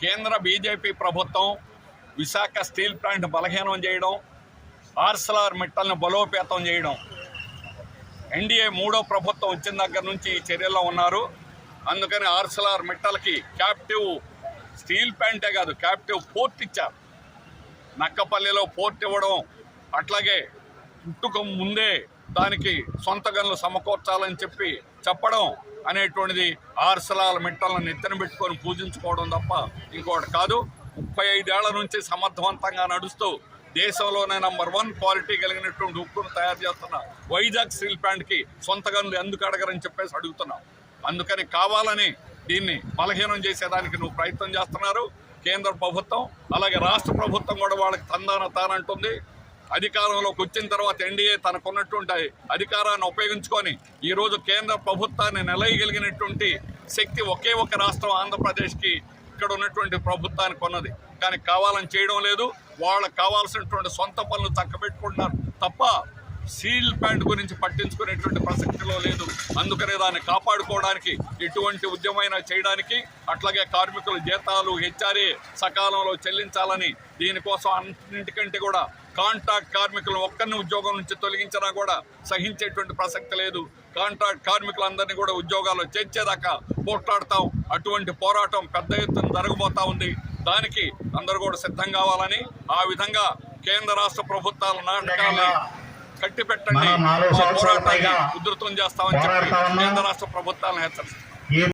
కేంద్ర బీజేపీ ప్రభుత్వం Visakha steel plant బలహీనం చేయడం, ఆర్సెలర్ మిట్టల్ని బలోపేతం చేయడం, ఎన్డీఏ మూడో ప్రభుత్వం వచ్చిన దగ్గర నుంచి ఈ చర్యల్లో ఉన్నారు. అందుకని ఆర్సెలర్ మిట్టల్కి క్యాప్టివ్ స్టీల్ ప్లాంటే కాదు, క్యాప్టివ్ పోర్ట్ ఇచ్చారు. నక్కపల్లిలో పోర్ట్ ఇవ్వడం, అట్లాగే పుట్టుక ముందే దానికి సొంత గనులు సమకూర్చాలని చెప్పడం అనేటువంటిది ఆర్సెలర్ మిట్టల్ని నెత్తిన పెట్టుకొని పూజించుకోవడం తప్ప ఇంకోటి కాదు. 35 ఏళ్ల నుంచి సమర్థవంతంగా నడుస్తూ దేశంలోనే #1 క్వాలిటీ కలిగినటువంటి ఉక్కును తయారు చేస్తున్న వైజాగ్ స్టీల్ ప్లాంట్కి సొంత గనులు ఎందుకు అడగరని చెప్పేసి అడుగుతున్నాం. అందుకని కావాలని దీన్ని బలహీనం చేసేదానికి నువ్వు ప్రయత్నం చేస్తున్నారు కేంద్ర ప్రభుత్వం. అలాగే రాష్ట్ర ప్రభుత్వం కూడా వాళ్ళకి తానంటుంది. అధికారంలోకి వచ్చిన తర్వాత ఎన్డీఏ తనకున్నటువంటి అధికారాన్ని ఉపయోగించుకొని ఈరోజు కేంద్ర ప్రభుత్వాన్ని నిలయగలిగినటువంటి శక్తి ఒకే ఒక రాష్ట్రం ఆంధ్రప్రదేశ్కి ఇక్కడ ఉన్నటువంటి ప్రభుత్వానికి ఉన్నది. కానీ కావాలని చేయడం లేదు. వాళ్ళకి కావాల్సినటువంటి సొంత పనులు చక్కబెట్టుకుంటున్నారు తప్ప స్టీల్ ప్లాంట్ గురించి పట్టించుకునేటువంటి ప్రసక్తిలో లేదు. అందుకనే దాన్ని కాపాడుకోవడానికి ఎటువంటి ఉద్యమైనా చేయడానికి, అట్లాగే కార్మికుల జీతాలు హెచ్ఆర్ఏ సకాలంలో చెల్లించాలని, దీనికోసం అన్నింటికంటే కూడా కాంట్రాక్ట్ కార్మికులను ఒక్కరిని ఉద్యోగం నుంచి తొలగించినా కూడా సహించేటువంటి ప్రసక్తి లేదు. కాంట్రాక్ట్ కార్మికులందరినీ కూడా ఉద్యోగాల్లో చేర్చేదాకా పోట్లాడతాం. అటువంటి పోరాటం పెద్ద ఎత్తున జరగబోతా ఉంది. దానికి అందరూ కూడా సిద్ధం కావాలని, ఆ విధంగా కేంద్ర రాష్ట్ర ప్రభుత్వాల నాటకాన్ని కట్టిపెట్టండి, పోరాటాన్ని ఉధృతం చేస్తామని చెప్పి కేంద్ర రాష్ట్ర ప్రభుత్వాలను హెచ్చరిస్తారు.